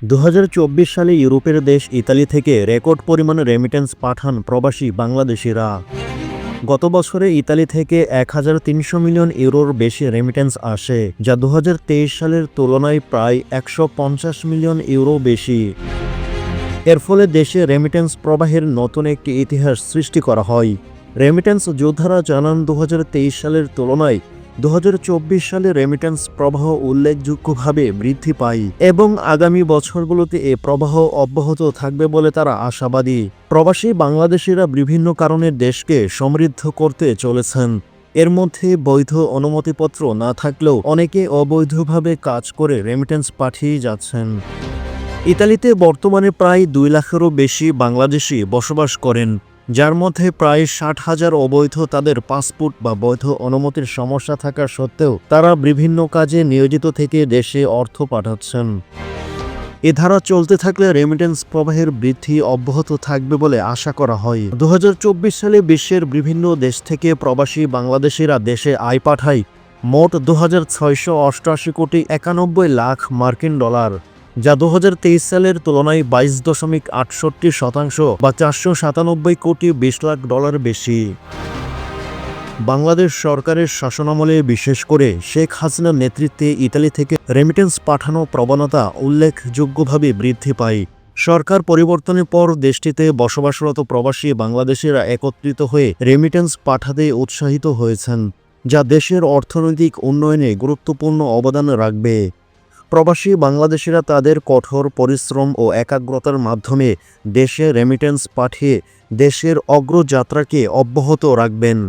2024 সালে ইউরোপের দেশ ইতালি থেকে রেকর্ড পরিমাণে রেমিটেন্স পাঠান প্রবাসী বাংলাদেশিরা। গত বছরে ইতালি থেকে 1300 মিলিয়ন ইউরোর বেশি রেমিটেন্স আসে, যা 2023 সালের তুলনায় প্রায় 150 মিলিয়ন ইউরো বেশি। এর ফলে দেশে রেমিটেন্স প্রবাহের নতুন একটি ইতিহাস সৃষ্টি করা হয়। রেমিটেন্স যোদ্ধারা জানান 2023 সালের তুলনায় 2024 সালে রেমিটেন্স প্রবাহ উল্লেখযোগ্যভাবে বৃদ্ধি পায় এবং আগামী বছরগুলোতে এ প্রবাহ অব্যাহত থাকবে বলে তারা আশাবাদী। প্রবাসী বাংলাদেশিরা বিভিন্ন কারণে দেশকে সমৃদ্ধ করতে চলেছেন। এর মধ্যে বৈধ অনুমতিপত্র না থাকলেও অনেকে অবৈধভাবে কাজ করে রেমিটেন্স পাঠিয়ে যাচ্ছেন। ইতালিতে বর্তমানে প্রায় 2 লাখেরও বেশি বাংলাদেশি বসবাস করেন, যার মধ্যে প্রায় 60,000 অবৈধ। তাদের পাসপোর্ট বা বৈধ অনুমতির সমস্যা থাকা সত্ত্বেও তারা বিভিন্ন কাজে নিয়োজিত থেকে দেশে অর্থ পাঠাচ্ছেন। এ ধারা চলতে থাকলে রেমিটেন্স প্রবাহের বৃদ্ধি অব্যাহত থাকবে বলে আশা করা হয়। 2024 সালে বিশ্বের বিভিন্ন দেশ থেকে প্রবাসী বাংলাদেশিরা দেশে আয় পাঠায় মোট 2688 কোটি 91 লাখ মার্কিন ডলার, যা 2023 সালের তুলনায় 22.68% বা 497 কোটি 20 লাখ ডলার বেশি। বাংলাদেশ সরকারের শাসনামলে বিশেষ করে শেখ হাসিনার নেতৃত্বে ইতালি থেকে রেমিটেন্স পাঠানো প্রবণতা উল্লেখযোগ্যভাবে বৃদ্ধি পায়। সরকার পরিবর্তনের পর দেশটিতে বসবাসরত প্রবাসী বাংলাদেশিরা একত্রিত হয়ে রেমিটেন্স পাঠাতে উৎসাহিত হয়েছেন, যা দেশের অর্থনৈতিক উন্নয়নে গুরুত্বপূর্ণ অবদান রাখবে। প্রবাসী বাংলাদেশিরা তাদের কঠোর পরিশ্রম ও একাগ্রতার মাধ্যমে দেশে রেমিটেন্স পাঠিয়ে দেশের অগ্রযাত্রাকে অব্যাহত রাখবেন।